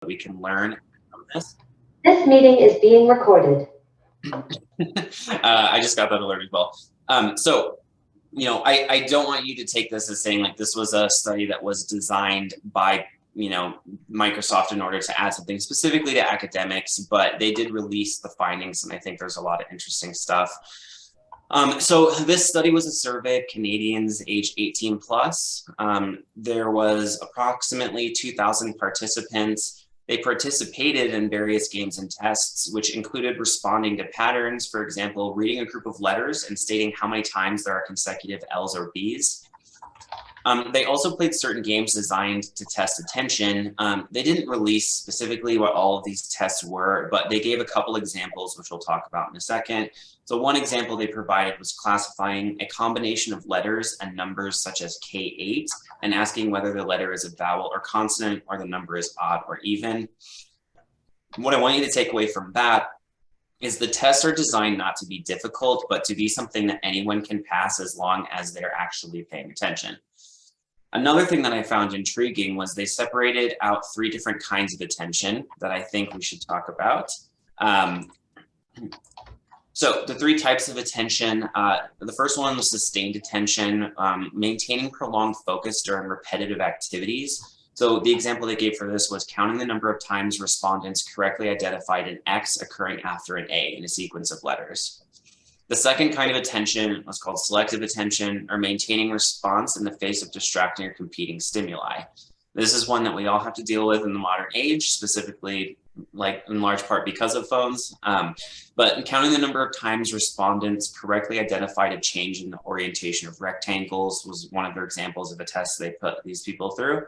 we can learn from this. This meeting is being recorded. I just got that alert as well. So, I don't want you to take this as saying like this was a study that was designed by, Microsoft in order to add something specifically to academics, but they did release the findings, and I think there's a lot of interesting stuff. So this study was a survey of Canadians aged 18 plus. There was approximately 2,000 participants. They participated in various games and tests, which included responding to patterns, for example, reading a group of letters and stating how many times there are consecutive L's or B's. They also played certain games designed to test attention. They didn't release specifically what all of these tests were, but they gave a couple examples, which we'll talk about in a second. So one example they provided was classifying a combination of letters and numbers such as K8 and asking whether the letter is a vowel or consonant or the number is odd or even. What I want you to take away from that is the tests are designed not to be difficult, but to be something that anyone can pass as long as they're actually paying attention. Another thing that I found intriguing was they separated out 3 different kinds of attention that I think we should talk about. So the 3 types of attention, the first one was sustained attention, maintaining prolonged focus during repetitive activities. So the example they gave for this was counting the number of times respondents correctly identified an X occurring after an A in a sequence of letters. The second kind of attention was called selective attention, or maintaining response in the face of distracting or competing stimuli. This is one that we all have to deal with in the modern age, specifically, like in large part because of phones. But counting the number of times respondents correctly identified a change in the orientation of rectangles was one of their examples of a test they put these people through.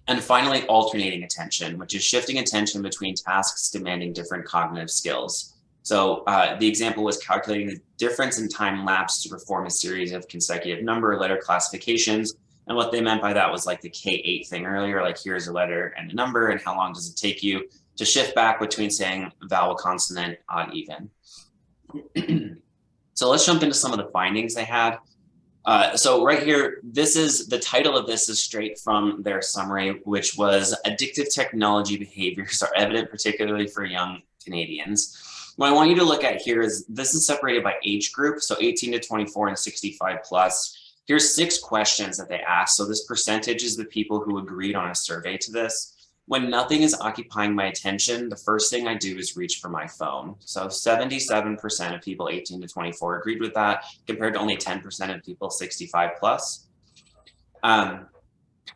And finally, alternating attention, which is shifting attention between tasks demanding different cognitive skills. So the example was calculating the difference in time lapse to perform a series of consecutive number or letter classifications. And what they meant by that was like the K8 thing earlier, like here's a letter and a number, and how long does it take you to shift back between saying vowel, consonant, odd, even. So let's jump into some of the findings they had. So right here, the title of this is straight from their summary, which was addictive technology behaviors are evident, particularly for young Canadians. What I want you to look at here is this is separated by age group, so 18 to 24 and 65 plus. Here's 6 questions that they asked. So this percentage is the people who agreed on a survey to this. When nothing is occupying my attention, the first thing I do is reach for my phone. So 77% of people 18 to 24 agreed with that, compared to only 10% of people 65 plus.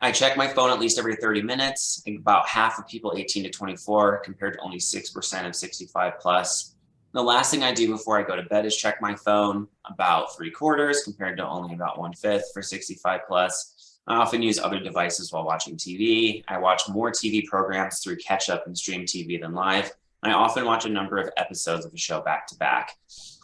I check my phone at least every 30 minutes, about half of people 18 to 24, compared to only 6% of 65 plus. The last thing I do before I go to bed is check my phone, about 3/4, compared to only about 1/5 for 65 plus. I often use other devices while watching TV. I watch more TV programs through catch up and stream TV than live. I often watch a number of episodes of a show back to back.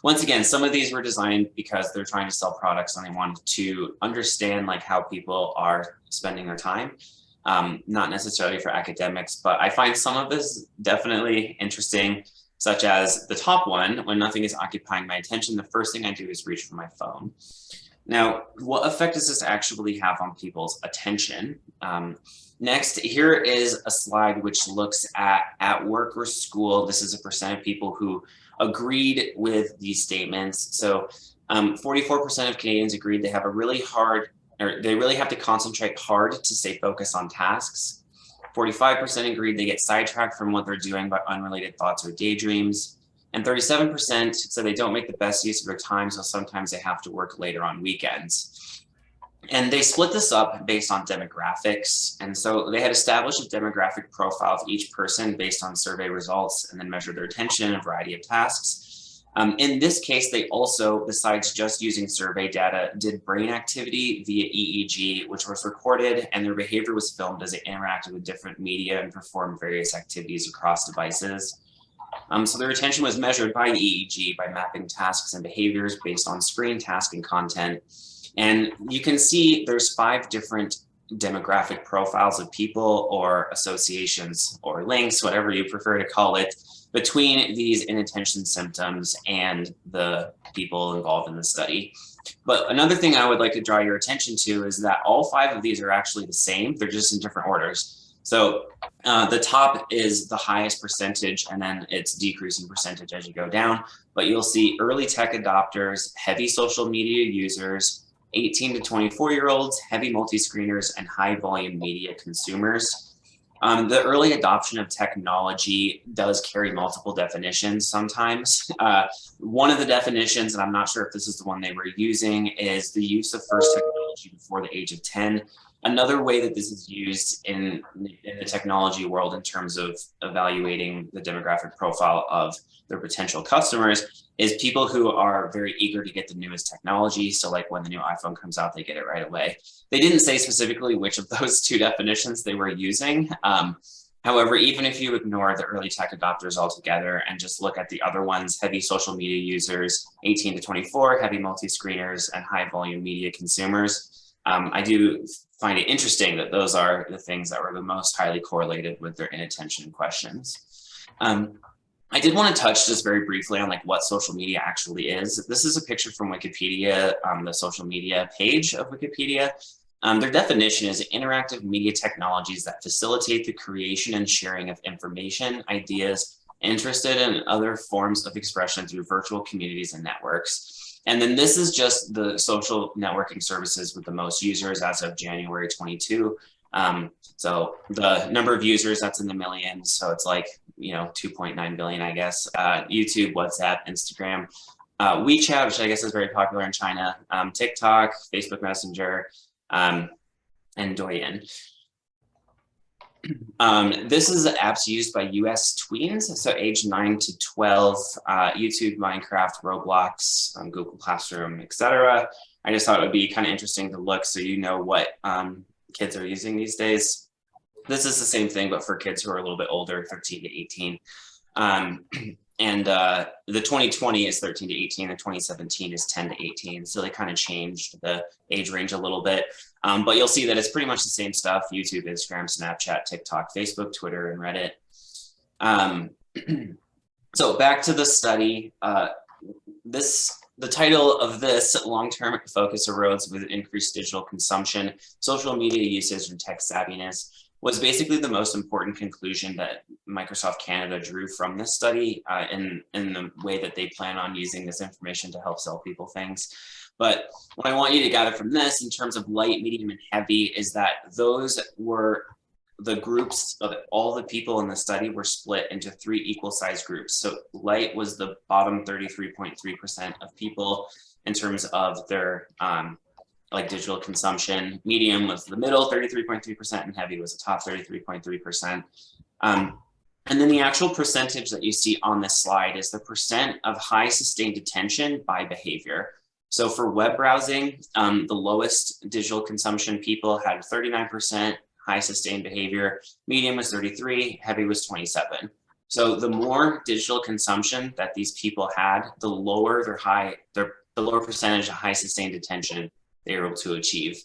Once again, some of these were designed because they're trying to sell products and they wanted to understand like how people are spending their time, not necessarily for academics, but I find some of this definitely interesting, such as the top one, when nothing is occupying my attention, the first thing I do is reach for my phone. Now, what effect does this actually have on people's attention? Next, here is a slide which looks at work or school. This is a percent of people who agreed with these statements. So 44% of Canadians agreed they have a really hard, or they really have to concentrate hard to stay focused on tasks. 45% agreed they get sidetracked from what they're doing by unrelated thoughts or daydreams. And 37% said they don't make the best use of their time, so sometimes they have to work later on weekends. And they split this up based on demographics. And so they had established a demographic profile of each person based on survey results and then measured their attention in a variety of tasks. In this case, they also, besides just using survey data, did brain activity via EEG, which was recorded, and their behavior was filmed as they interacted with different media and performed various activities across devices. So their attention was measured by EEG by mapping tasks and behaviors based on screen, task, and content. And you can see there's 5 different demographic profiles of people or associations or links, whatever you prefer to call it, between these inattention symptoms and the people involved in the study. But another thing I would like to draw your attention to is that all 5 of these are actually the same. They're just in different orders. So the top is the highest percentage, and then it's decreasing percentage as you go down. But you'll see early tech adopters, heavy social media users, 18 to 24-year-olds, heavy multi-screeners, and high volume media consumers. The early adoption of technology does carry multiple definitions sometimes. One of the definitions, and I'm not sure if this is the one they were using, is the use of first technology before the age of 10. Another way that this is used in the technology world in terms of evaluating the demographic profile of their potential customers is people who are very eager to get the newest technology. So like when the new iPhone comes out, they get it right away. They didn't say specifically which of those two definitions they were using. However, even if you ignore the early tech adopters altogether and just look at the other ones, heavy social media users, 18 to 24, heavy multi-screeners, and high volume media consumers, I do find it interesting that those are the things that were the most highly correlated with their inattention questions. I did want to touch just very briefly on like what social media actually is. This is a picture from Wikipedia, the social media page of Wikipedia. Their definition is interactive media technologies that facilitate the creation and sharing of information, ideas, interested in other forms of expression through virtual communities and networks. And then this is just the social networking services with the most users as of January 22. So the number of users, that's in the millions. So it's like, 2.9 billion, I guess. YouTube, WhatsApp, Instagram, WeChat, which I guess is very popular in China, TikTok, Facebook Messenger, and Douyin. This is apps used by US tweens, so age 9 to 12, YouTube, Minecraft, Roblox, Google Classroom, etc. I just thought it would be kind of interesting to look so you know what kids are using these days. This is the same thing, but for kids who are a little bit older, 13 to 18. And the 2020 is 13 to 18, the 2017 is 10 to 18. So they kind of changed the age range a little bit. But you'll see that it's pretty much the same stuff: YouTube, Instagram, Snapchat, TikTok, Facebook, Twitter, and Reddit. So back to the study. The title of this: long-term focus erodes with increased digital consumption, social media usage, and tech savviness, was basically the most important conclusion that Microsoft Canada drew from this study in the way that they plan on using this information to help sell people things. But what I want you to gather from this in terms of light, medium, and heavy is that those were the groups of all the people in the study were split into 3 equal sized groups. So light was the bottom 33.3% of people in terms of their digital consumption. Medium was the middle, 33.3%, and heavy was the top, 33.3%. And then the actual percentage that you see on this slide is the percent of high sustained attention by behavior. So for web browsing, the lowest digital consumption people had 39% high sustained behavior, medium was 33, heavy was 27. So the more digital consumption that these people had, the lower the lower percentage of high sustained attention they were able to achieve.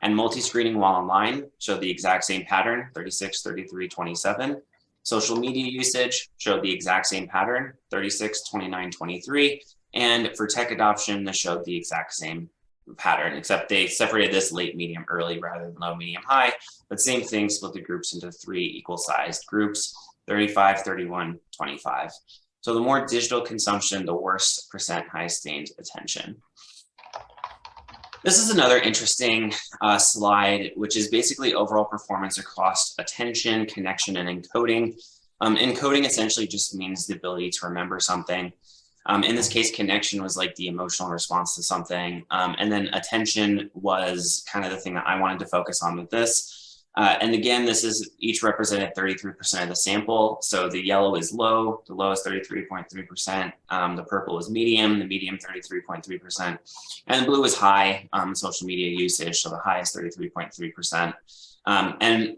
And multi-screening while online showed the exact same pattern, 36, 33, 27. Social media usage showed the exact same pattern, 36, 29, 23. And for tech adoption, this showed the exact same pattern, except they separated this late, medium, early rather than low, medium, high. But same thing, split the groups into 3 equal sized groups, 35, 31, 25. So the more digital consumption, the worse percent high sustained attention. This is another interesting slide, which is basically overall performance across attention, connection, and encoding. Encoding essentially just means the ability to remember something. In this case, connection was like the emotional response to something. And then attention was kind of the thing that I wanted to focus on with this. And again, this is each represented 33% of the sample. So the yellow is low, the low is 33.3%. The purple is medium, the medium 33.3%. And the blue is high social media usage. So the high is 33.3%. And,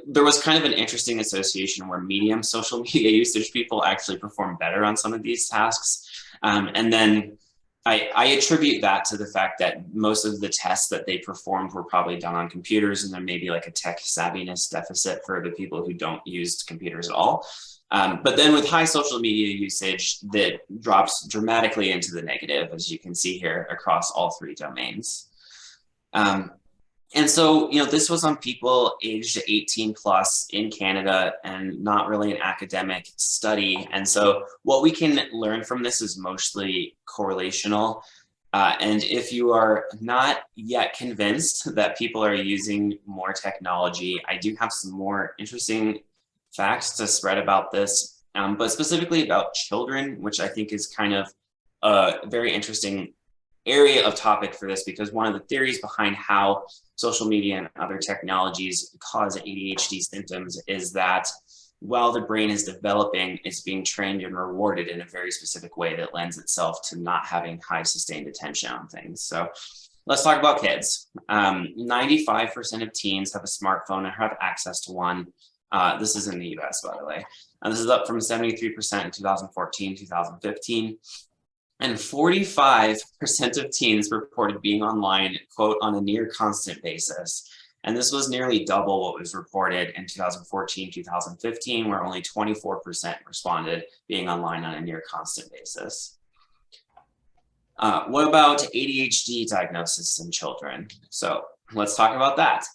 there was kind of an interesting association where medium social media usage people actually perform better on some of these tasks. And then I attribute that to the fact that most of the tests that they performed were probably done on computers, and there may be like a tech savviness deficit for the people who don't use computers at all. But then with high social media usage, that drops dramatically into the negative, as you can see here across all 3 domains. And so, this was on people aged 18 plus in Canada and not really an academic study. And so what we can learn from this is mostly correlational. And if you are not yet convinced that people are using more technology, I do have some more interesting facts to spread about this, but specifically about children, which I think is kind of a very interesting area of topic for this, because one of the theories behind how social media and other technologies cause ADHD symptoms is that while the brain is developing, it's being trained and rewarded in a very specific way that lends itself to not having high sustained attention on things. So let's talk about kids. 95% of teens have a smartphone or have access to one. This is in the US, by the way. This is up from 73% in 2014, 2015. And 45% of teens reported being online, quote, on a near constant basis. And this was nearly double what was reported in 2014, 2015, where only 24% responded being online on a near constant basis. What about ADHD diagnosis in children? So let's talk about that.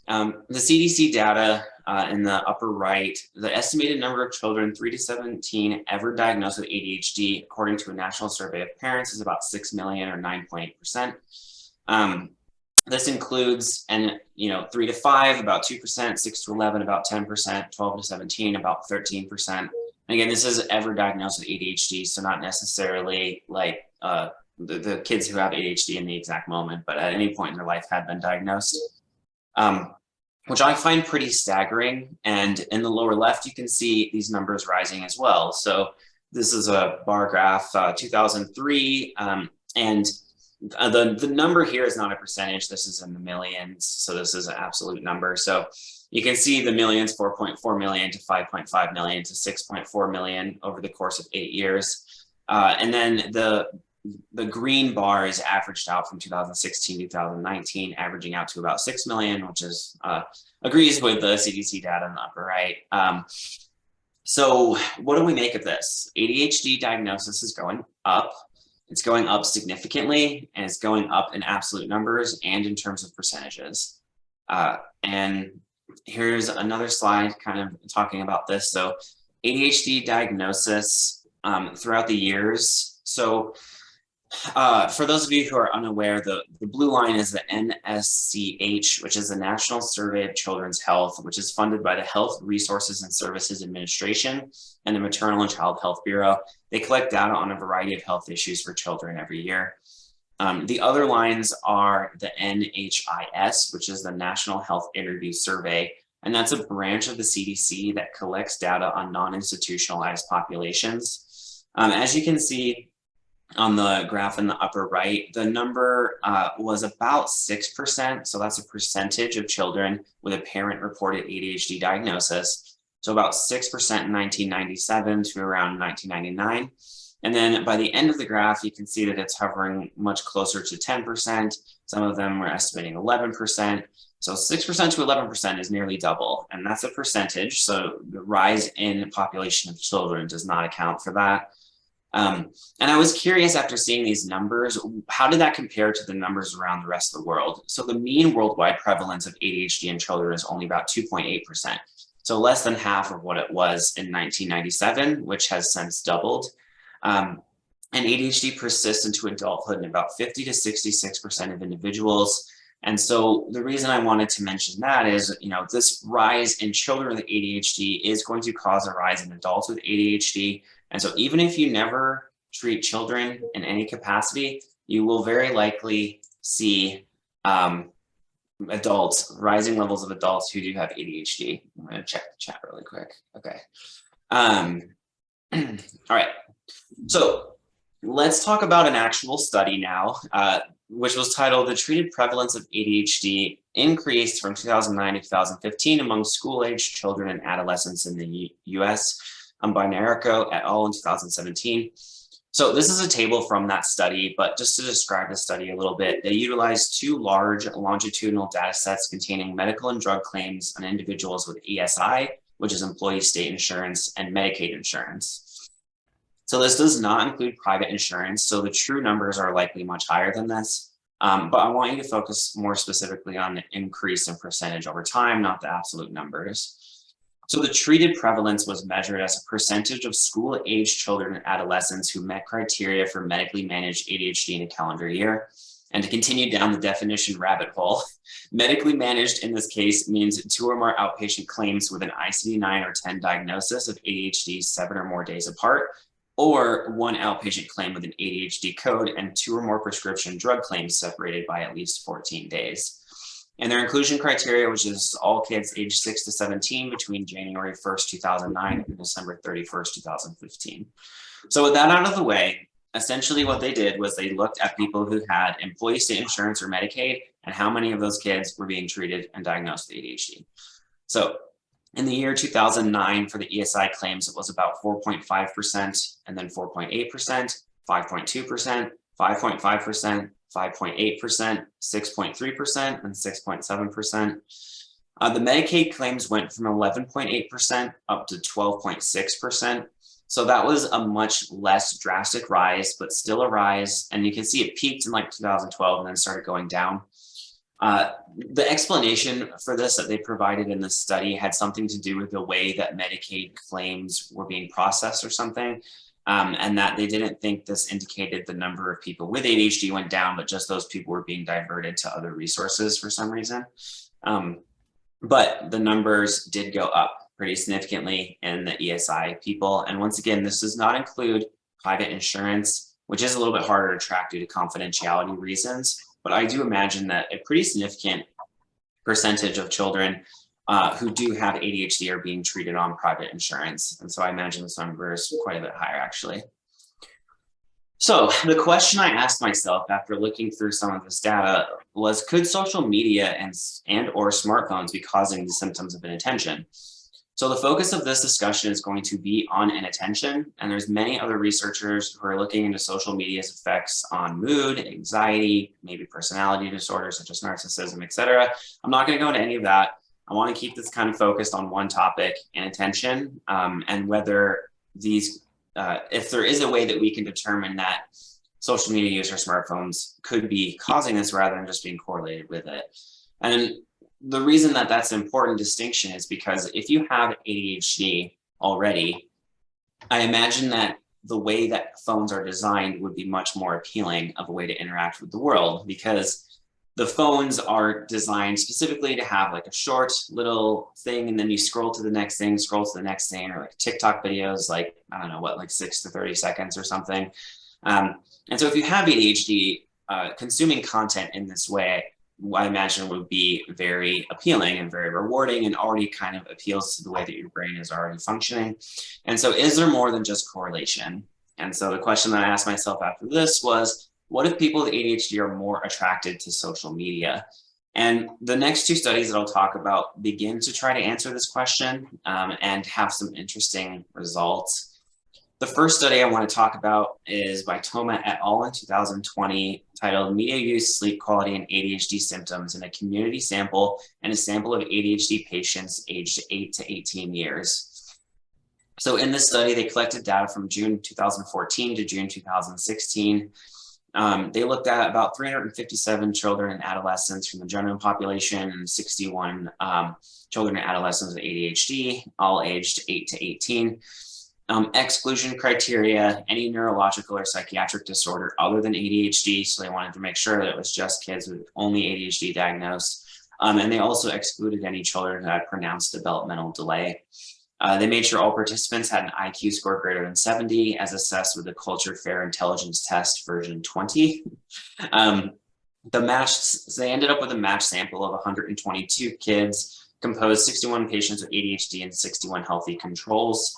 The CDC data in the upper right, the estimated number of children 3 to 17 ever diagnosed with ADHD, according to a national survey of parents, is about 6 million or 9.8%. This includes, 3 to 5, about 2%, 6 to 11, about 10%, 12 to 17, about 13%. And again, this is ever diagnosed with ADHD, so not necessarily like the kids who have ADHD in the exact moment, but at any point in their life had been diagnosed. Which I find pretty staggering. And in the lower left, you can see these numbers rising as well. So this is a bar graph, 2003, and the number here is not a percentage. This is in the millions. So this is an absolute number. So you can see the millions, 4.4 million to 5.5 million to 6.4 million over the course of 8 years. And then the green bar is averaged out from 2016 to 2019, averaging out to about 6 million, which is agrees with the CDC data in the upper right. So what do we make of this? ADHD diagnosis is going up. It's going up significantly, and it's going up in absolute numbers and in terms of percentages. And here's another slide kind of talking about this. So ADHD diagnosis throughout the years. So for those of you who are unaware, the blue line is the NSCH, which is the National Survey of Children's Health, which is funded by the Health Resources and Services Administration and the Maternal and Child Health Bureau. They collect data on a variety of health issues for children every year. The other lines are the NHIS, which is the National Health Interview Survey, and that's a branch of the CDC that collects data on non-institutionalized populations. As you can see, on the graph in the upper right, the number was about 6%. So that's a percentage of children with a parent-reported ADHD diagnosis. So about 6% in 1997 to around 1999. And then by the end of the graph, you can see that it's hovering much closer to 10%. Some of them were estimating 11%. So 6% to 11% is nearly double, and that's a percentage. So the rise in population of children does not account for that. And I was curious after seeing these numbers, how did that compare to the numbers around the rest of the world? So the mean worldwide prevalence of ADHD in children is only about 2.8%. So less than half of what it was in 1997, which has since doubled. And ADHD persists into adulthood in about 50 to 66% of individuals. And so the reason I wanted to mention that is, this rise in children with ADHD is going to cause a rise in adults with ADHD. And so even if you never treat children in any capacity, you will very likely see rising levels of adults who do have ADHD. I'm going to check the chat really quick. Okay. All right. So let's talk about an actual study now, which was titled "The Treated Prevalence of ADHD Increased from 2009 to 2015 Among School-Aged Children and Adolescents in the U.S." By Narco et al. In 2017. So this is a table from that study, but just to describe the study a little bit, they utilized 2 large longitudinal data sets containing medical and drug claims on individuals with ESI, which is employee state insurance, and Medicaid insurance. So this does not include private insurance, so the true numbers are likely much higher than this. But I want you to focus more specifically on the increase in percentage over time, not the absolute numbers. So the treated prevalence was measured as a percentage of school-aged children and adolescents who met criteria for medically managed ADHD in a calendar year. And to continue down the definition rabbit hole, medically managed in this case means 2 or more outpatient claims with an ICD-9 or 10 diagnosis of ADHD 7 or more days apart, or 1 outpatient claim with an ADHD code and 2 or more prescription drug claims separated by at least 14 days. And their inclusion criteria was just all kids aged 6 to 17 between January 1st, 2009 and December 31st, 2015. So with that out of the way, essentially what they did was they looked at people who had employee state insurance or Medicaid and how many of those kids were being treated and diagnosed with ADHD. So in the year 2009 for the ESI claims, it was about 4.5% and then 4.8%, 5.2%, 5.5%, 5.8%, 6.3%, and 6.7%. The Medicaid claims went from 11.8% up to 12.6%. So that was a much less drastic rise, but still a rise. And you can see it peaked in like 2012 and then started going down. The explanation for this that they provided in the study had something to do with the way that Medicaid claims were being processed or something. And that they didn't think this indicated the number of people with ADHD went down, but just those people were being diverted to other resources for some reason. But the numbers did go up pretty significantly in the ESI people. And once again, this does not include private insurance, which is a little bit harder to track due to confidentiality reasons. But I do imagine that a pretty significant percentage of children who do have ADHD are being treated on private insurance. And so I imagine this number is quite a bit higher, actually. So the question I asked myself after looking through some of this data was, could social media and or smartphones be causing the symptoms of inattention? So the focus of this discussion is going to be on inattention, and there's many other researchers who are looking into social media's effects on mood, anxiety, maybe personality disorders such as narcissism, etc. I'm not going to go into any of that. I want to keep this kind of focused on one topic, inattention, and whether these, if there is a way that we can determine that social media use or smartphones could be causing this rather than just being correlated with it. And the reason that that's an important distinction is because if you have ADHD already, I imagine that the way that phones are designed would be much more appealing of a way to interact with the world, because the phones are designed specifically to have like a short little thing, and then you scroll to the next thing, scroll to the next thing, or like TikTok videos, like, I don't know what, like 6 to 30 seconds or something. And so if you have ADHD, consuming content in this way, I imagine would be very appealing and very rewarding, and already kind of appeals to the way that your brain is already functioning. And so is there more than just correlation? And so the question that I asked myself after this was, what if people with ADHD are more attracted to social media? And the next 2 studies that I'll talk about begin to try to answer this question and have some interesting results. The first study I want to talk about is by Toma et al. In 2020, titled Media Use, Sleep Quality, and ADHD Symptoms in a Community Sample and a Sample of ADHD Patients aged 8 to 18 years. So in this study, they collected data from June 2014 to June 2016. They looked at about 357 children and adolescents from the general population and 61 children and adolescents with ADHD, all aged 8 to 18. Exclusion criteria, any neurological or psychiatric disorder other than ADHD. So they wanted to make sure that it was just kids with only ADHD diagnosed. And they also excluded any children who had pronounced developmental delay. They made sure all participants had an IQ score greater than 70 as assessed with the Culture Fair Intelligence Test version 20. They ended up with a matched sample of 122 kids, composed 61 patients with ADHD and 61 healthy controls.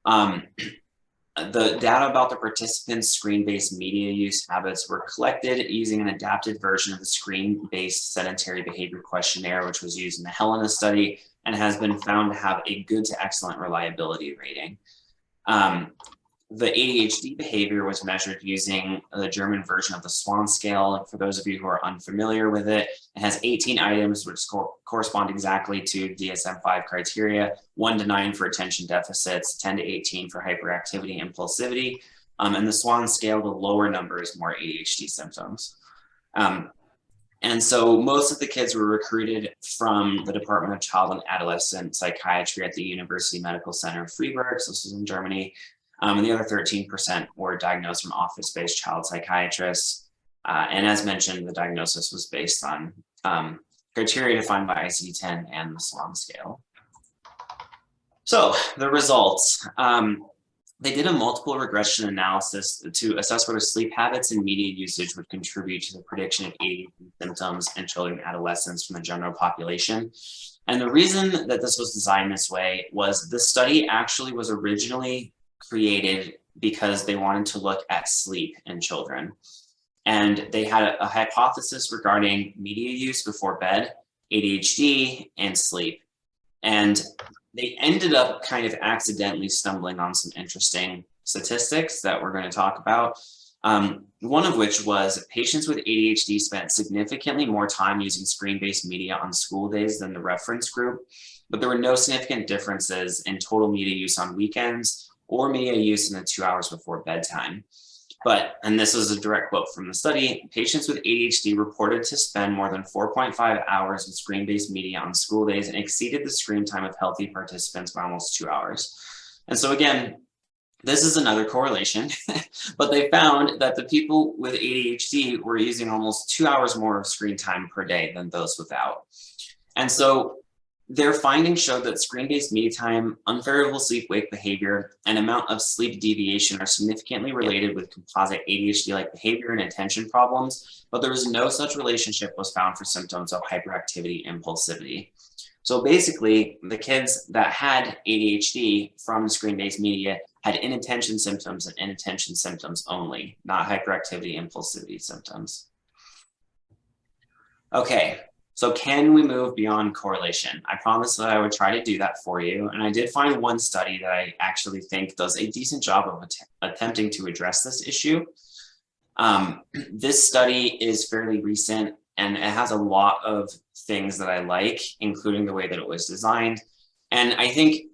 The data about the participants' screen-based media use habits were collected using an adapted version of the screen-based sedentary behavior questionnaire, which was used in the Helena study and has been found to have a good to excellent reliability rating. The ADHD behavior was measured using the German version of the Swan scale. For those of you who are unfamiliar with it, it has 18 items which correspond exactly to DSM-5 criteria, 1 to 9 for attention deficits, 10 to 18 for hyperactivity and impulsivity. And the Swan scale, the lower number is more ADHD symptoms. And so most of the kids were recruited from the Department of Child and Adolescent Psychiatry at the University Medical Center of Freiburg, so this is in Germany. And the other 13% were diagnosed from office-based child psychiatrists. And as mentioned, the diagnosis was based on criteria defined by ICD-10 and the SLOM scale. So the results. They did a multiple regression analysis to assess whether sleep habits and media usage would contribute to the prediction of ADHD symptoms in children and adolescents from the general population. And the reason that this was designed this way was the study actually was originally created because they wanted to look at sleep in children. And they had a hypothesis regarding media use before bed, ADHD, and sleep. And they ended up kind of accidentally stumbling on some interesting statistics that we're going to talk about. One of which was patients with ADHD spent significantly more time using screen-based media on school days than the reference group, but there were no significant differences in total media use on weekends or media use in the 2 hours before bedtime. But, and this is a direct quote from the study, patients with ADHD reported to spend more than 4.5 hours with screen-based media on school days and exceeded the screen time of healthy participants by almost 2 hours. And so again, this is another correlation, but they found that the people with ADHD were using almost 2 hours more of screen time per day than those without. And so their findings showed that screen-based media time, unfavorable sleep-wake behavior, and amount of sleep deviation are significantly related with composite ADHD-like behavior and attention problems, but there was no such relationship was found for symptoms of hyperactivity and impulsivity. So basically, the kids that had ADHD from screen-based media had inattention symptoms and inattention symptoms only, not hyperactivity, impulsivity symptoms. Okay. So can we move beyond correlation? I promised that I would try to do that for you. And I did find one study that I actually think does a decent job of attempting to address this issue. This study is fairly recent and it has a lot of things that I like, including the way that it was designed. And I think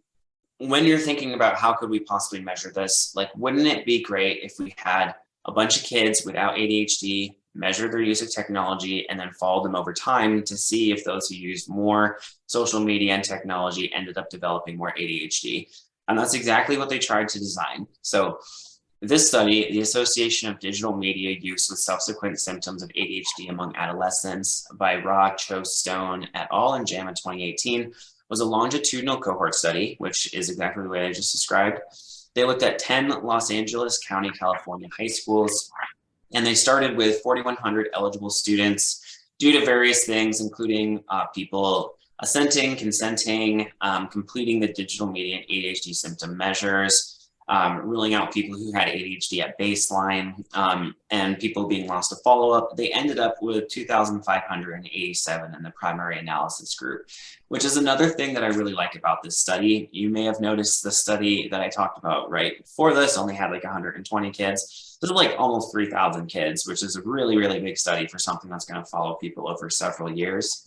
when you're thinking about how could we possibly measure this, like, wouldn't it be great if we had a bunch of kids without ADHD, measure their use of technology, and then follow them over time to see if those who used more social media and technology ended up developing more ADHD. And that's exactly what they tried to design. So this study, the Association of Digital Media Use with Subsequent Symptoms of ADHD Among Adolescents by Ra Cho Stone et al. In JAMA 2018, was a longitudinal cohort study, which is exactly the way I just described. They looked at 10 Los Angeles County, California high schools, and they started with 4,100 eligible students due to various things, including people assenting, consenting, completing the digital media and ADHD symptom measures, ruling out people who had ADHD at baseline, and people being lost to follow-up. They ended up with 2,587 in the primary analysis group, which is another thing that I really like about this study. You may have noticed the study that I talked about right before this only had like 120 kids. This is like almost 3,000 kids, which is a really, really big study for something that's going to follow people over several years.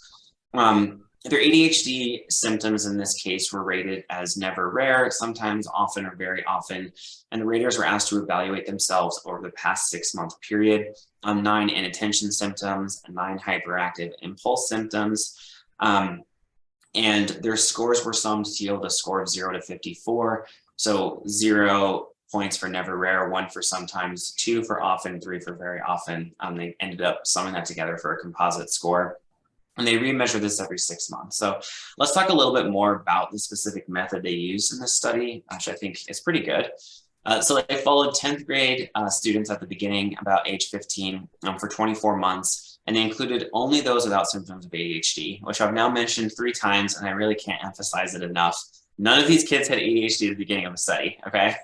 Their ADHD symptoms in this case were rated as never rare, sometimes, often, or very often, and the raters were asked to evaluate themselves over the past 6-month period on 9 inattention symptoms and 9 hyperactive impulse symptoms. And their scores were summed to yield a score of 0 to 54. So 0 points for never rare, 1 for sometimes, 2 for often, 3 for very often. They ended up summing that together for a composite score. And they remeasure this every 6 months. So let's talk a little bit more about the specific method they used in this study, which I think is pretty good. So they followed 10th grade students at the beginning, about age 15, for 24 months. And they included only those without symptoms of ADHD, which I've now mentioned 3 times, and I really can't emphasize it enough. None of these kids had ADHD at the beginning of the study, okay?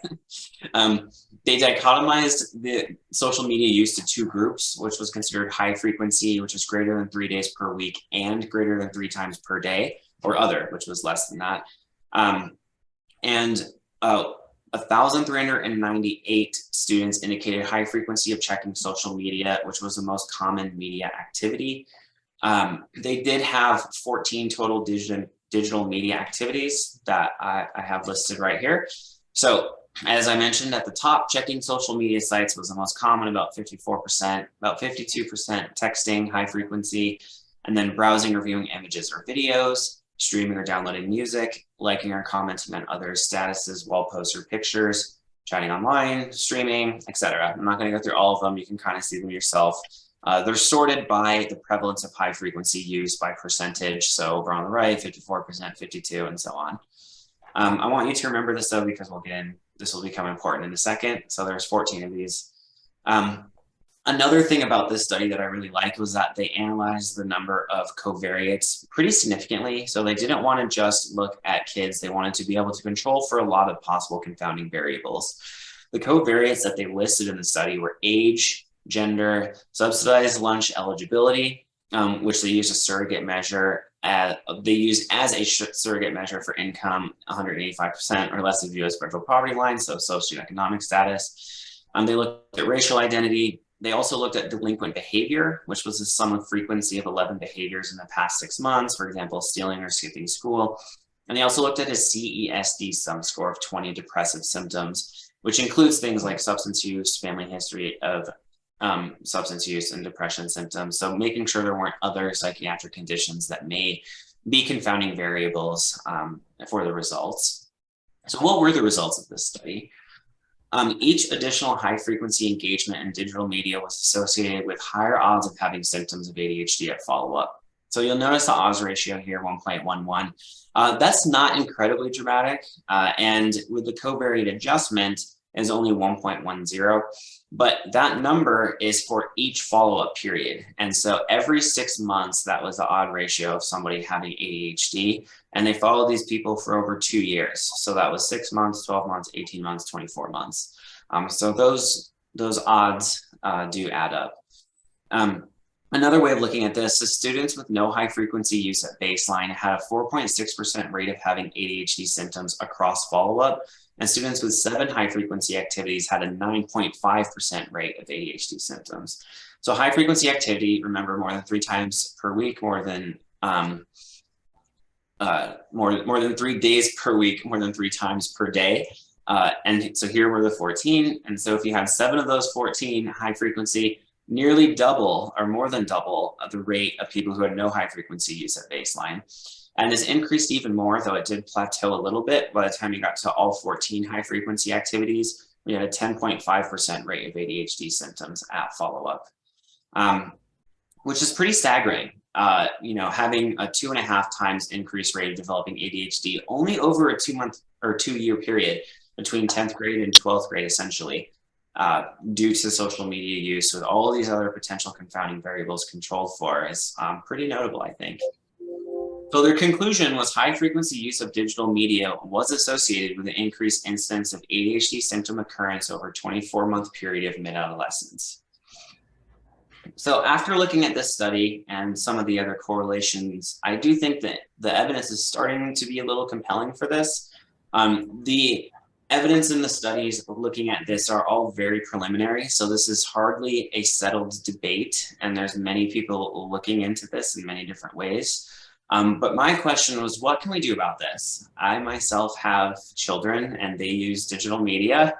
They dichotomized the social media use to 2 groups, which was considered high frequency, which is greater than 3 days per week, and greater than 3 times per day, or other, which was less than that. 1,398 students indicated high frequency of checking social media, which was the most common media activity. They did have 14 total digital media activities that I have listed right here. So As I mentioned at the top, checking social media sites was the most common, about 54%, about 52% texting, high frequency, and then browsing or viewing images or videos, streaming or downloading music, liking or commenting on others' statuses, wall posts or pictures, chatting online, streaming, etc. I'm not going to go through all of them. You can kind of see them yourself. They're sorted by the prevalence of high frequency use by percentage. So over on the right, 54%, 52, and so on. I want you to remember this though, because this will become important in a second. So there's 14 of these. Another thing about this study that I really liked was that they analyzed the number of covariates pretty significantly. So they didn't want to just look at kids. They wanted to be able to control for a lot of possible confounding variables. The covariates that they listed in the study were age, gender, subsidized lunch eligibility, which they use a surrogate measure. They use as a surrogate measure for income, 185% or less of U.S. federal poverty line, so socioeconomic status. They looked at racial identity. They also looked at delinquent behavior, which was the sum of frequency of 11 behaviors in the past 6 months, for example, stealing or skipping school. And they also looked at a CESD sum score of 20 depressive symptoms, which includes things like substance use, family history of substance use, and depression symptoms. So making sure there weren't other psychiatric conditions that may be confounding variables for the results. So what were the results of this study? Each additional high-frequency engagement in digital media was associated with higher odds of having symptoms of ADHD at follow-up. So you'll notice the odds ratio here, 1.11. That's not incredibly dramatic, and with the covariate adjustment is only 1.10, but that number is for each follow-up period. And so every 6 months, that was the odd ratio of somebody having ADHD, and they followed these people for over 2 years. So that was 6 months, 12 months, 18 months, 24 months. So those odds do add up. Another way of looking at this is students with no high frequency use at baseline had a 4.6% rate of having ADHD symptoms across follow-up, and students with 7 high frequency activities had a 9.5% rate of ADHD symptoms. So high frequency activity, remember, more than 3 times per week, more than 3 days per week, more than 3 times per day. And so here were the 14. And so if you had 7 of those 14 high frequency, nearly double or more than double the rate of people who had no high frequency use at baseline. And this increased even more, though it did plateau a little bit. By the time you got to all 14 high frequency activities, we had a 10.5% rate of ADHD symptoms at follow-up, which is pretty staggering. Having a 2.5 times increased rate of developing ADHD only over a 2-month or 2-year period between 10th grade and 12th grade, essentially, due to social media use with all of these other potential confounding variables controlled for is pretty notable, I think. So their conclusion was high frequency use of digital media was associated with an increased incidence of ADHD symptom occurrence over a 24-month period of mid-adolescence. So after looking at this study and some of the other correlations, I do think that the evidence is starting to be a little compelling for this. The evidence in the studies looking at this are all very preliminary, so this is hardly a settled debate, and there's many people looking into this in many different ways. But my question was, what can we do about this? I myself have children and they use digital media.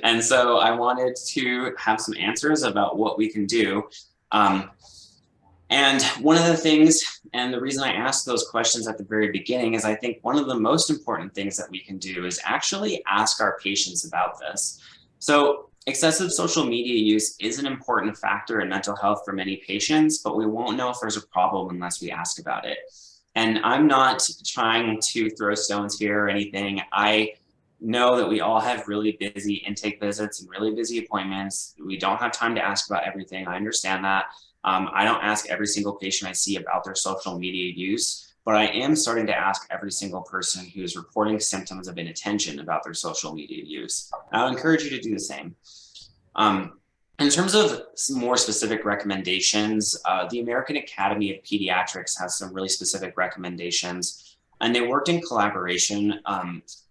And so I wanted to have some answers about what we can do. And one of the things, and the reason I asked those questions at the very beginning is I think one of the most important things that we can do is actually ask our patients about this. So excessive social media use is an important factor in mental health for many patients, but we won't know if there's a problem unless we ask about it. And I'm not trying to throw stones here or anything. I know that we all have really busy intake visits and really busy appointments. We don't have time to ask about everything. I understand that. I don't ask every single patient I see about their social media use, but I am starting to ask every single person who is reporting symptoms of inattention about their social media use. And I'll encourage you to do the same. In terms of some more specific recommendations, the American Academy of Pediatrics has some really specific recommendations, and they worked in collaboration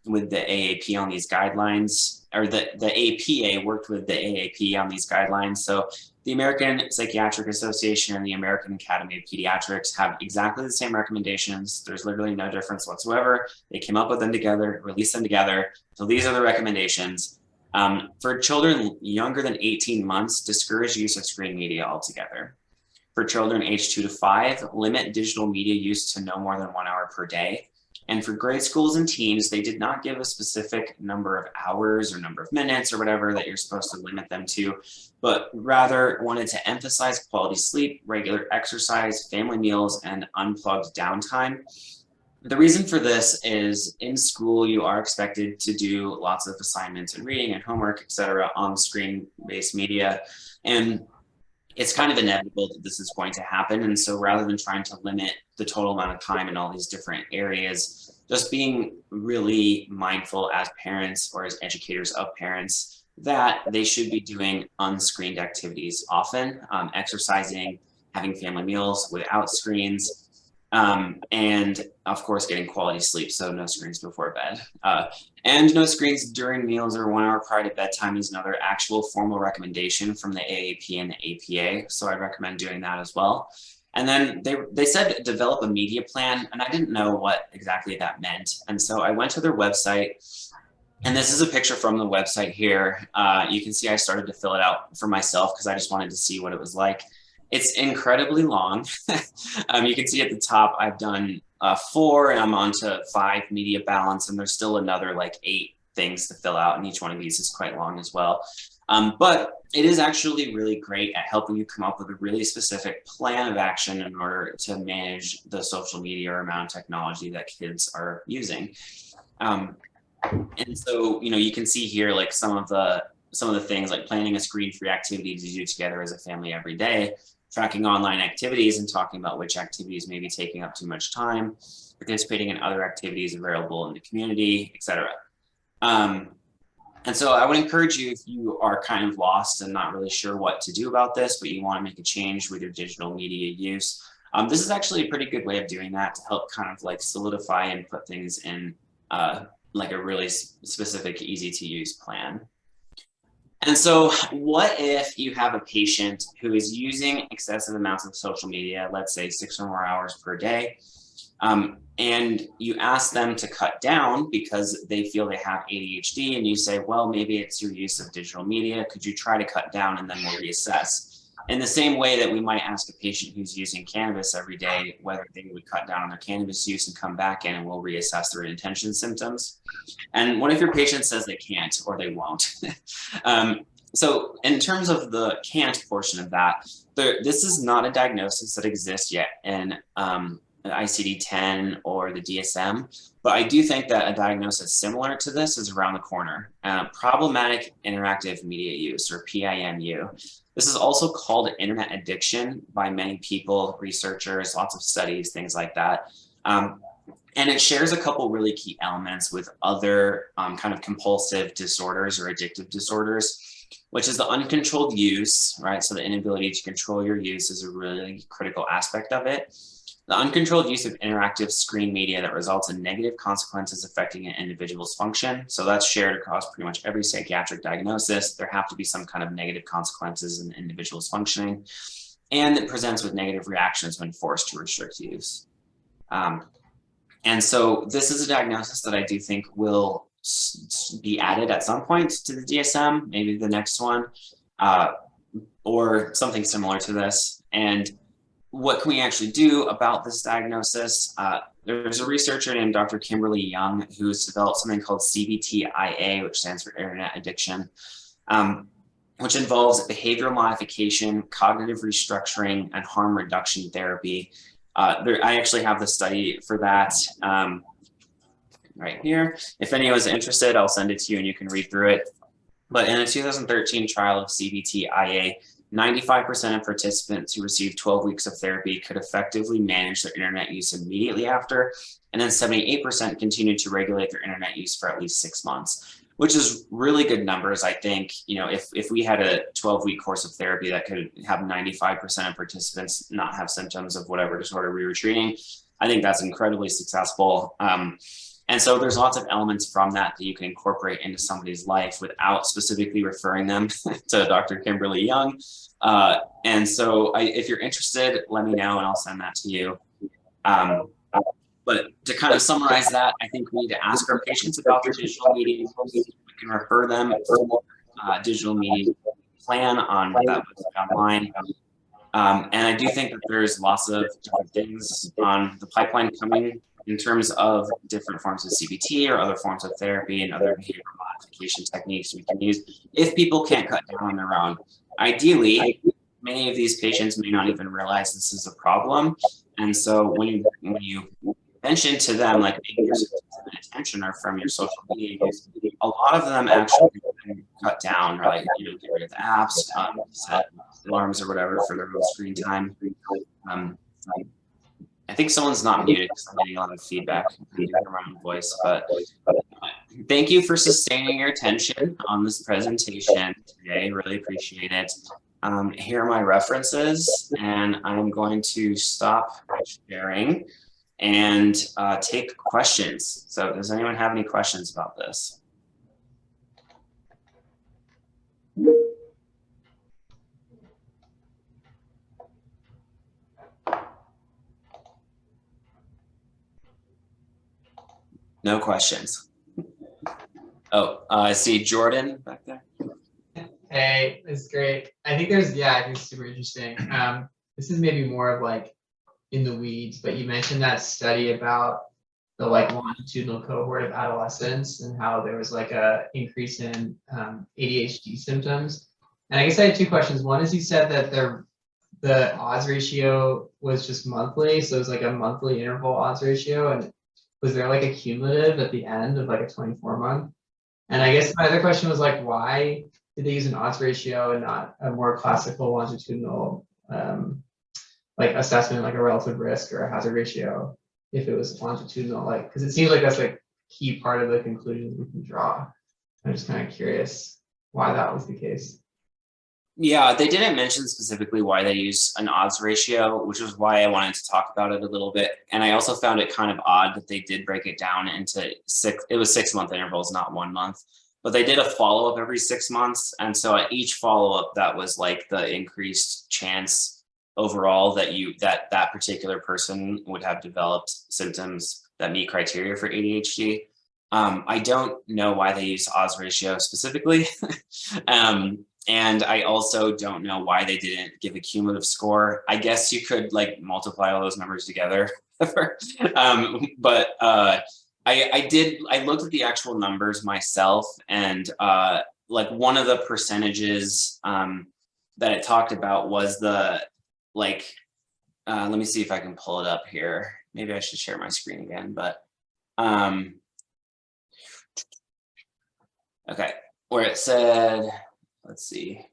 with the AAP on these guidelines, or the APA worked with the AAP on these guidelines. So The American Psychiatric Association and the American Academy of Pediatrics have exactly the same recommendations. There's literally no difference whatsoever. They came up with them together, released them together. So these are the recommendations. For children younger than 18 months, discourage use of screen media altogether. For children aged 2 to 5, limit digital media use to no more than 1 hour per day. And for grade schools and teens, they did not give a specific number of hours or number of minutes or whatever that you're supposed to limit them to, but rather wanted to emphasize quality sleep, regular exercise, family meals, and unplugged downtime. The reason for this is in school, you are expected to do lots of assignments and reading and homework, et cetera, on screen-based media. And it's kind of inevitable that this is going to happen. And so rather than trying to limit the total amount of time in all these different areas, just being really mindful as parents or as educators of parents that they should be doing unscreened activities often, exercising, having family meals without screens, and of course, getting quality sleep. So no screens before bed. And no screens during meals or 1 hour prior to bedtime is another actual formal recommendation from the AAP and the APA. So I recommend doing that as well. And then they said develop a media plan, and I didn't know what exactly that meant. And so I went to their website, and this is a picture from the website here. You can see I started to fill it out for myself because I just wanted to see what it was like. It's incredibly long. You can see at the top, I've done 4 and I'm on to 5 media balance, and there's still another like 8 things to fill out, and each one of these is quite long as well. But it is actually really great at helping you come up with a really specific plan of action in order to manage the social media or amount of technology that kids are using. And so, you know, you can see here like some of the things like planning a screen-free activity to do together as a family every day, tracking online activities and talking about which activities may be taking up too much time, participating in other activities available in the community, etc. And so I would encourage you, if you are kind of lost and not really sure what to do about this, but you want to make a change with your digital media use, this is actually a pretty good way of doing that to help kind of like solidify and put things in like a really specific, easy to use plan. And so what if you have a patient who is using excessive amounts of social media, let's say 6 or more hours per day, and you ask them to cut down because they feel they have ADHD, and you say, well, maybe it's your use of digital media. Could you try to cut down, and then we'll reassess? In the same way that we might ask a patient who's using cannabis every day whether they would cut down on their cannabis use and come back in, and we'll reassess their inattention symptoms. And what if your patient says they can't or they won't? So in terms of the can't portion of that, this is not a diagnosis that exists yet in the ICD-10 or the DSM, but I do think that a diagnosis similar to this is around the corner. Problematic interactive media use, or PIMU. This is also called internet addiction by many people, researchers, lots of studies, things like that. And it shares a couple really key elements with other kind of compulsive disorders or addictive disorders, which is the uncontrolled use, right? So the inability to control your use is a really critical aspect of it. The uncontrolled use of interactive screen media that results in negative consequences affecting an individual's function. So that's shared across pretty much every psychiatric diagnosis. There have to be some kind of negative consequences in the individual's functioning, and it presents with negative reactions when forced to restrict use. And so this is a diagnosis that I do think will be added at some point to the DSM, maybe the next one, or something similar to this. And what can we actually do about this diagnosis? There's a researcher named Dr. Kimberly Young who's developed something called CBT-IA, which stands for internet addiction, which involves behavioral modification, cognitive restructuring, and harm reduction therapy. I actually have the study for that right here. If anyone's interested, I'll send it to you and you can read through it. But in a 2013 trial of CBT-IA, 95% of participants who received 12 weeks of therapy could effectively manage their internet use immediately after, and then 78% continued to regulate their internet use for at least 6 months, which is really good numbers. I think, you know, if we had a 12-week course of therapy that could have 95% of participants not have symptoms of whatever disorder we were treating, I think that's incredibly successful. And so there's lots of elements from that that you can incorporate into somebody's life without specifically referring them to Dr. Kimberly Young. And so if you're interested, let me know and I'll send that to you. But to kind of summarize that, I think we need to ask our patients about their digital media. We can refer them for digital media plan on that website online. And I do think that there's lots of different things on the pipeline coming in terms of different forms of CBT or other forms of therapy and other behavioral modification techniques we can use if people can't cut down on their own. Ideally, many of these patients may not even realize this is a problem. And so when you mention to them, like maybe your attention or from your social media use, a lot of them actually cut down or like, you know, get rid of the apps, set alarms or whatever for their own screen time. I think someone's not muted because I'm getting a lot of feedback around my voice, but thank you for sustaining your attention on this presentation today. Really appreciate it. Here are my references, and I'm going to stop sharing and take questions. So does anyone have any questions about this? No questions. Oh, I see Jordan back there. Hey, it's great. I think there's, I think it's super interesting. This is maybe more of like in the weeds, but you mentioned that study about the like longitudinal cohort of adolescents and how there was like a increase in ADHD symptoms. And I guess I had two questions. One is you said that the odds ratio was just monthly. So it was like a monthly interval odds ratio. And was there like a cumulative at the end of like a 24-month? And I guess my other question was like, why did they use an odds ratio and not a more classical longitudinal like assessment, like a relative risk or a hazard ratio, if it was longitudinal? Like, because it seems like that's like key part of the conclusions we can draw. I'm just kind of curious why that was the case. Yeah, they didn't mention specifically why they use an odds ratio, which is why I wanted to talk about it a little bit. And I also found it kind of odd that they did break it down into it was 6-month intervals, not 1 month. But they did a follow-up every 6 months. And so at each follow-up, that was like the increased chance overall that that particular person would have developed symptoms that meet criteria for ADHD. I don't know why they use odds ratio specifically. And I also don't know why they didn't give a cumulative score. I guess you could like multiply all those numbers together. But I looked at the actual numbers myself, and like one of the percentages that it talked about was the like, let me see if I can pull it up here. Maybe I should share my screen again, but okay, where it said, let's see,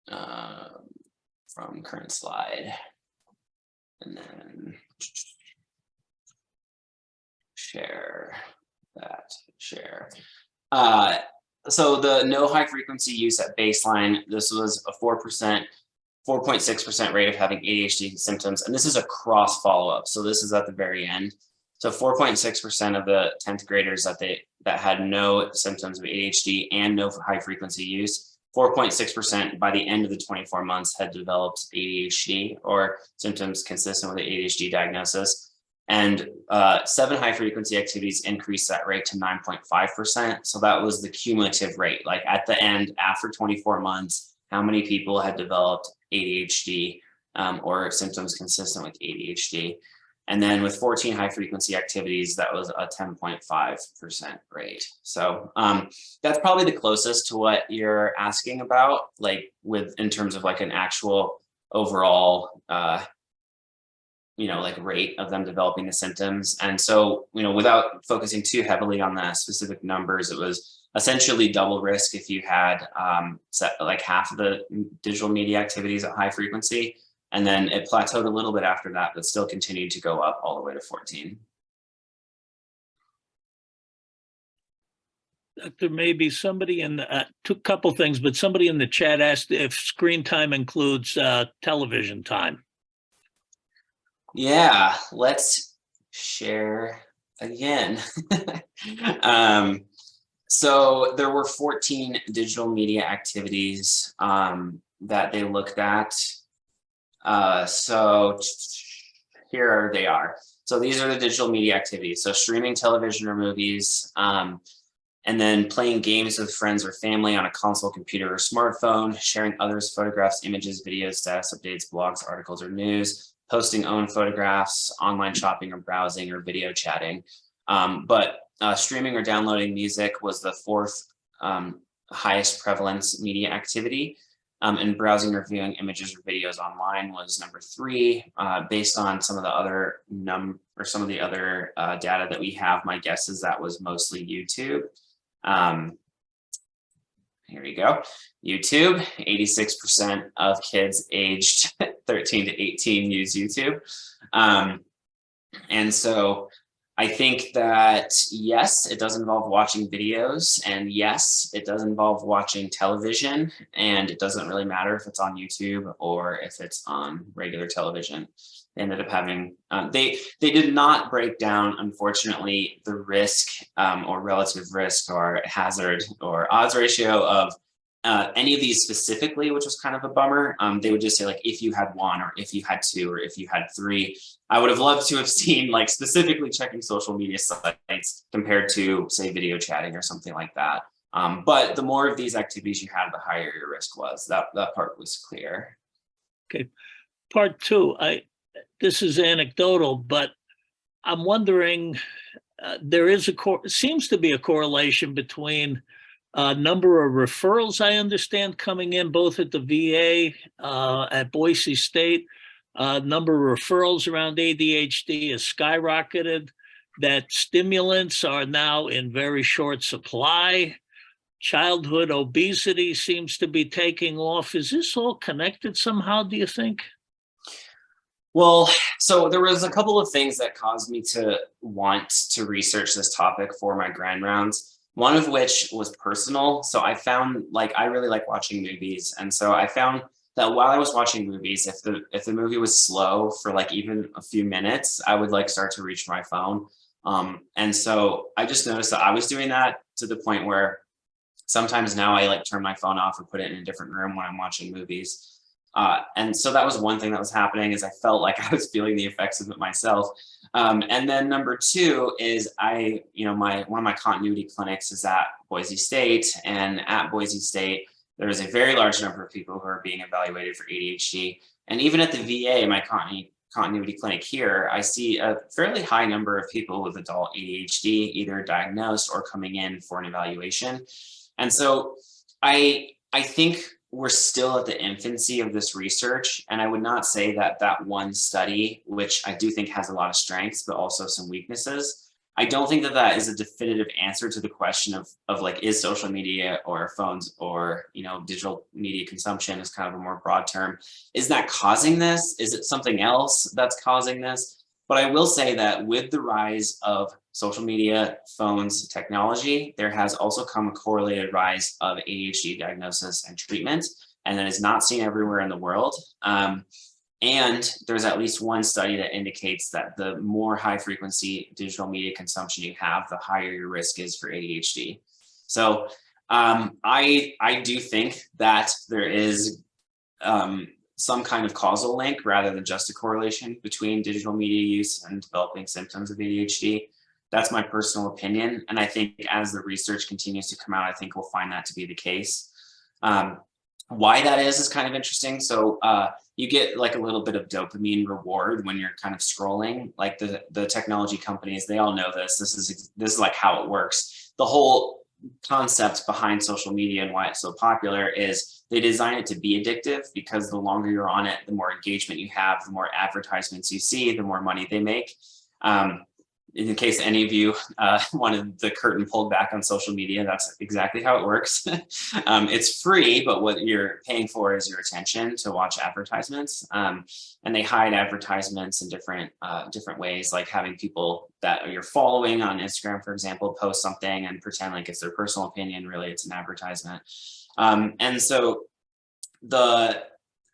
from current slide, and then share. So the no high frequency use at baseline, this was a 4.6% rate of having ADHD symptoms, and this is a cross follow-up. So this is at the very end. So 4.6% of the 10th graders that had no symptoms of ADHD and no high frequency use, 4.6% by the end of the 24 months had developed ADHD or symptoms consistent with the ADHD diagnosis. And 7 high frequency activities increased that rate to 9.5%. So that was the cumulative rate. Like at the end, after 24 months, how many people had developed ADHD or symptoms consistent with ADHD? And then with 14 high frequency activities, that was a 10.5% rate. So that's probably the closest to what you're asking about, like in terms of like an actual overall, like rate of them developing the symptoms. And so, without focusing too heavily on the specific numbers, it was essentially double risk if you had like half of the digital media activities at high frequency. And then it plateaued a little bit after that, but still continued to go up all the way to 14. There may be somebody in the, two couple things, but somebody in the chat asked if screen time includes television time. Yeah, let's share again. So there were 14 digital media activities that they looked at. So here they are. So these are the digital media activities. So streaming television or movies, and then playing games with friends or family on a console, computer, or smartphone, sharing others' photographs, images, videos, status updates, blogs, articles, or news, posting own photographs, online shopping or browsing, or video chatting. But streaming or downloading music was the fourth highest prevalence media activity. And browsing or viewing images or videos online was number 3. Based on some of the other data that we have, my guess is that was mostly YouTube. Here we go. YouTube, 86% of kids aged 13 to 18 use YouTube. And so I think that, yes, it does involve watching videos, and yes, it does involve watching television, and it doesn't really matter if it's on YouTube or if it's on regular television. They ended up having, they did not break down, unfortunately, the risk or relative risk or hazard or odds ratio of any of these specifically, which was kind of a bummer. They would just say, like, if you had 1 or if you had 2 or if you had 3. I would have loved to have seen, like, specifically checking social media sites compared to, say, video chatting or something like that. But the more of these activities you had, the higher your risk was. That part was clear. Okay. Part 2, this is anecdotal, but I'm wondering, there is seems to be a correlation between number of referrals, I understand, coming in both at the VA, at Boise State. Number of referrals around ADHD has skyrocketed, that stimulants are now in very short supply. Childhood obesity seems to be taking off. Is this all connected somehow, do you think? Well, so there was a couple of things that caused me to want to research this topic for my grand rounds. One of which was personal. So I found, like, I really like watching movies. And so I found that while I was watching movies, if the movie was slow for like even a few minutes, I would like start to reach my phone. And so I just noticed that I was doing that to the point where sometimes now I like turn my phone off or put it in a different room when I'm watching movies. And so that was one thing that was happening, is I felt like I was feeling the effects of it myself. And then number 2 is one of my continuity clinics is at Boise State, and at Boise State, there is a very large number of people who are being evaluated for ADHD. And even at the VA, my continuity clinic here, I see a fairly high number of people with adult ADHD, either diagnosed or coming in for an evaluation. And so I think we're still at the infancy of this research. And I would not say that one study, which I do think has a lot of strengths, but also some weaknesses, I don't think that is a definitive answer to the question of like, is social media or phones or, digital media consumption is kind of a more broad term. Is that causing this? Is it something else that's causing this? But I will say that with the rise of social media, phones, technology, there has also come a correlated rise of ADHD diagnosis and treatment, and that is not seen everywhere in the world. And there's at least one study that indicates that the more high frequency digital media consumption you have, the higher your risk is for ADHD. So I do think that there is some kind of causal link rather than just a correlation between digital media use and developing symptoms of ADHD. That's my personal opinion. And I think as the research continues to come out, I think we'll find that to be the case. Why that is kind of interesting. So you get like a little bit of dopamine reward when you're kind of scrolling. Like the technology companies, they all know this. This is like how it works. The whole concept behind social media and why it's so popular is they design it to be addictive, because the longer you're on it, the more engagement you have, the more advertisements you see, the more money they make. In case any of you wanted the curtain pulled back on social media, that's exactly how it works. It's free, but what you're paying for is your attention to watch advertisements. And they hide advertisements in different ways, like having people that you're following on Instagram, for example, post something and pretend like it's their personal opinion. Really, it's an advertisement. And so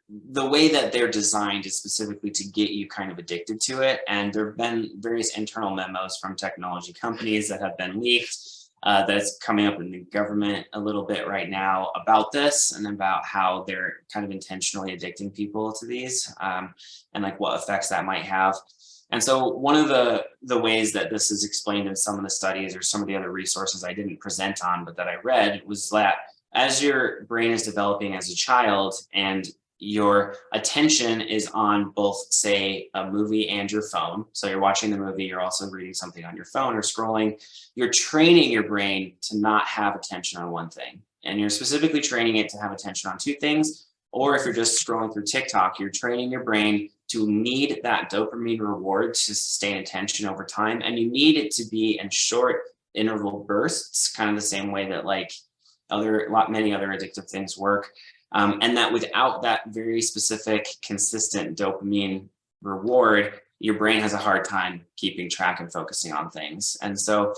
the way that they're designed is specifically to get you kind of addicted to it. And there have been various internal memos from technology companies that have been leaked, that's coming up in the government a little bit right now about this, and about how they're kind of intentionally addicting people to these, and like what effects that might have. And so one of the ways that this is explained in some of the studies, or some of the other resources I didn't present on, but that I read, was that as your brain is developing as a child, and your attention is on both, say, a movie and your phone. So you're watching the movie, you're also reading something on your phone or scrolling. You're training your brain to not have attention on one thing. And you're specifically training it to have attention on two things. Or if you're just scrolling through TikTok, you're training your brain to need that dopamine reward to sustain attention over time. And you need it to be in short interval bursts, kind of the same way that like many other addictive things work. And that without that very specific, consistent dopamine reward, your brain has a hard time keeping track and focusing on things. And so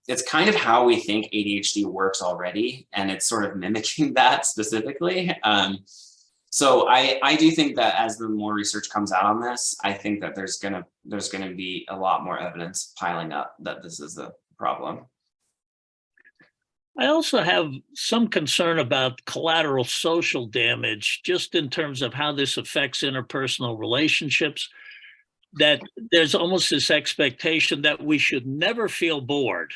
it's kind of how we think ADHD works already, and it's sort of mimicking that specifically. So I do think that as the more research comes out on this, I think that there's gonna be a lot more evidence piling up that this is a problem. I also have some concern about collateral social damage, just in terms of how this affects interpersonal relationships, that there's almost this expectation that we should never feel bored,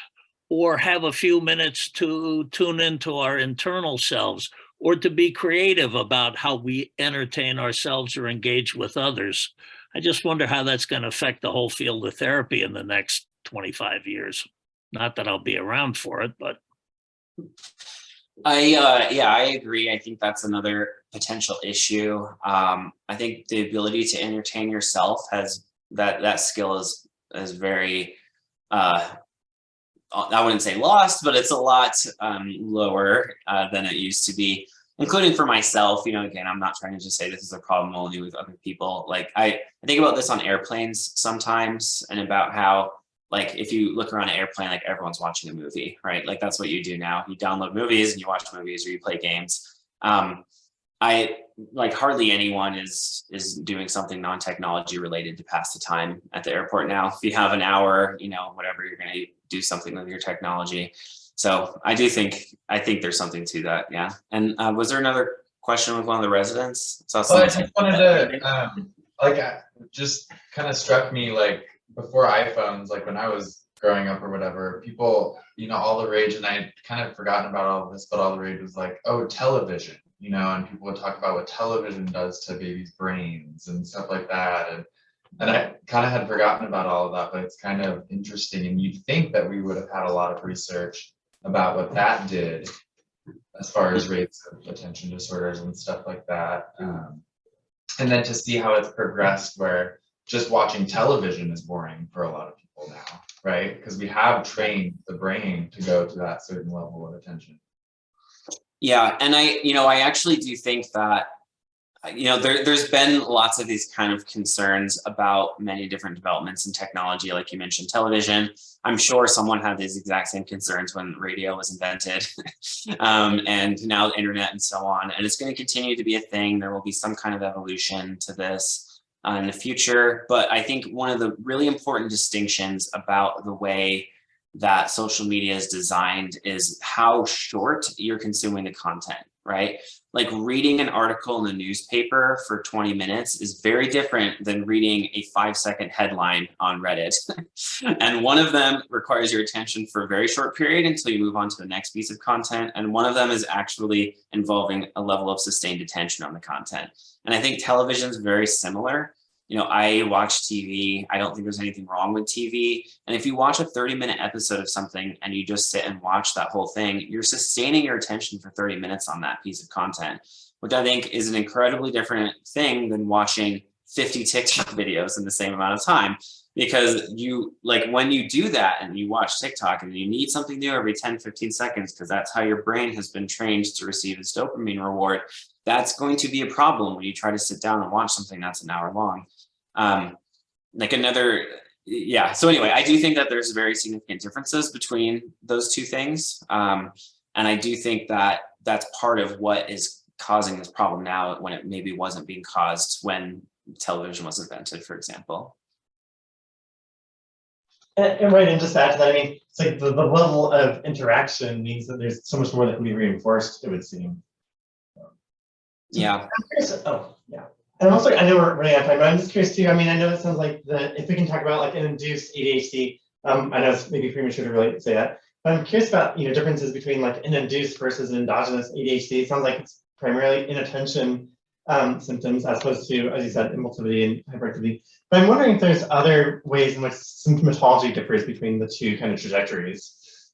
or have a few minutes to tune into our internal selves, or to be creative about how we entertain ourselves or engage with others. I just wonder how that's going to affect the whole field of therapy in the next 25 years. Not that I'll be around for it, but. I agree. I think that's another potential issue. I think the ability to entertain yourself has that skill is very I wouldn't say lost, but it's a lot lower than it used to be, including for myself. You know, again, I'm not trying to just say this is a problem only with other people. Like I think about this on airplanes sometimes, and about how, like, if you look around an airplane, like everyone's watching a movie, right? Like that's what you do now. You download movies and you watch movies, or you play games. I like hardly anyone is doing something non-technology related to pass the time at the airport now. If you have an hour, you know, whatever, you're going to do something with your technology. So I think there's something to that. Yeah. And was there another question with one of the residents? Well, I just wanted to, just kind of struck me, like, before iPhones, like when I was growing up or whatever, people, you know, all the rage, and I kind of forgotten about all of this, but all the rage was like, oh, television, you know, and people would talk about what television does to babies' brains and stuff like that. And I kind of had forgotten about all of that, but it's kind of interesting. And you'd think that we would have had a lot of research about what that did as far as rates of attention disorders and stuff like that. And then to see how it's progressed, where just watching television is boring for a lot of people now, right? Because we have trained the brain to go to that certain level of attention. Yeah, and I actually do think that, there's been lots of these kind of concerns about many different developments in technology, like you mentioned, television. I'm sure someone had these exact same concerns when radio was invented, and now the internet and so on. And it's going to continue to be a thing. There will be some kind of evolution to this in the future. But I think one of the really important distinctions about the way that social media is designed is how short you're consuming the content, right? Like reading an article in the newspaper for 20 minutes is very different than reading a 5-second headline on Reddit. And one of them requires your attention for a very short period until you move on to the next piece of content. And one of them is actually involving a level of sustained attention on the content. And I think television is very similar. I watch TV. I don't think there's anything wrong with TV. And if you watch a 30-minute episode of something and you just sit and watch that whole thing, you're sustaining your attention for 30 minutes on that piece of content, which I think is an incredibly different thing than watching 50 TikTok videos in the same amount of time. Because when you do that and you watch TikTok and you need something new every 10, 15 seconds, because that's how your brain has been trained to receive its dopamine reward, that's going to be a problem when you try to sit down and watch something that's an hour long. So anyway, I do think that there's very significant differences between those two things. And I do think that that's part of what is causing this problem now when it maybe wasn't being caused when television was invented, for example. And right, and just to add to that, I mean, it's like the level of interaction means that there's so much more that can be reinforced, it would seem. Yeah. I'm curious, oh, yeah. And also, I know we're running out of time, but I'm just curious too. I mean, I know it sounds like if we can talk about like an induced ADHD, I know it's maybe premature to really say that, but I'm curious about, you know, differences between like an induced versus an endogenous ADHD. It sounds like it's primarily inattention symptoms as opposed to, as you said, impulsivity and hyperactivity. But I'm wondering if there's other ways in which symptomatology differs between the two kind of trajectories.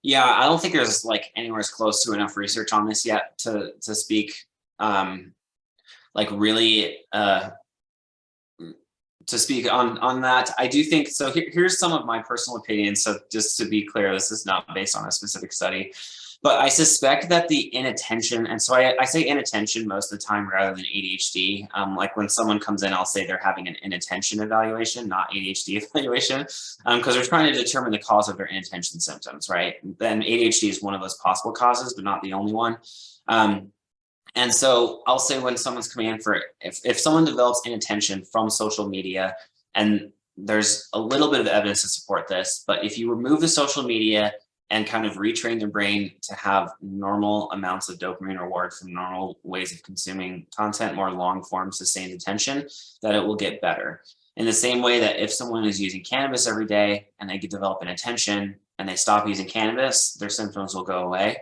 Yeah, I don't think there's like anywhere as close to enough research on this yet to speak like really to speak on that. I do think so. Here's some of my personal opinions. So just to be clear, this is not based on a specific study, but I suspect that the inattention, and so I say inattention most of the time rather than ADHD. Like when someone comes in, I'll say they're having an inattention evaluation, not ADHD evaluation, because they're trying to determine the cause of their inattention symptoms, right? Then ADHD is one of those possible causes, but not the only one. And so I'll say when someone's coming in for, if someone develops inattention from social media, and there's a little bit of evidence to support this, but if you remove the social media and kind of retrain their brain to have normal amounts of dopamine reward from normal ways of consuming content, more long form sustained attention, that it will get better. In the same way that if someone is using cannabis every day and they develop an attention and they stop using cannabis, their symptoms will go away.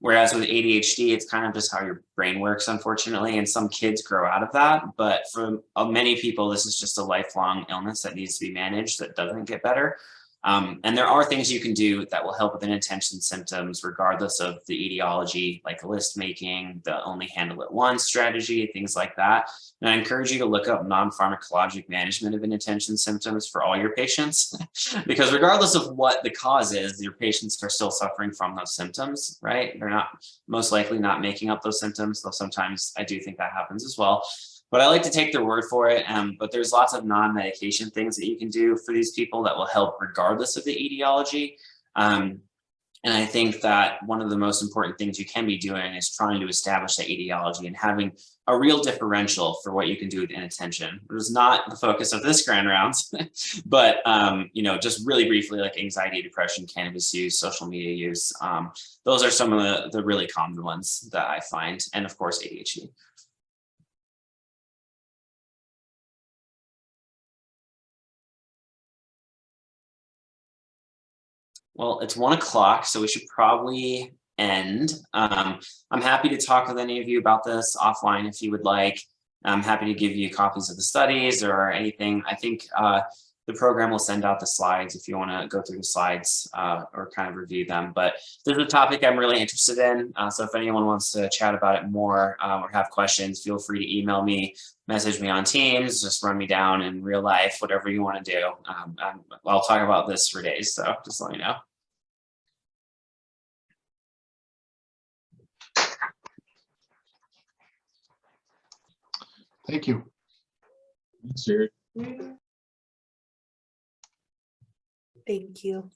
Whereas with ADHD, it's kind of just how your brain works, unfortunately, and some kids grow out of that. But for many people, this is just a lifelong illness that needs to be managed that doesn't get better. And there are things you can do that will help with inattention symptoms, regardless of the etiology, like list making, the only handle it once strategy, things like that. And I encourage you to look up non-pharmacologic management of inattention symptoms for all your patients, because regardless of what the cause is, your patients are still suffering from those symptoms, right? They're not most likely not making up those symptoms, though sometimes I do think that happens as well. But I like to take their word for it. But there's lots of non-medication things that you can do for these people that will help regardless of the etiology. And I think that one of the most important things you can be doing is trying to establish that etiology and having a real differential for what you can do with inattention. It was not the focus of this grand rounds, but you know, just really briefly, like anxiety, depression, cannabis use, social media use. Those are some of the really common ones that I find, and of course, ADHD. Well, it's 1 o'clock, so we should probably end. I'm happy to talk with any of you about this offline if you would like. I'm happy to give you copies of the studies or anything. I think the program will send out the slides if you want to go through the slides or kind of review them. But this is a topic I'm really interested in. So if anyone wants to chat about it more or have questions, feel free to email me, message me on Teams, just run me down in real life, whatever you want to do. I'll talk about this for days, so just let me know. Thank you. Thank you.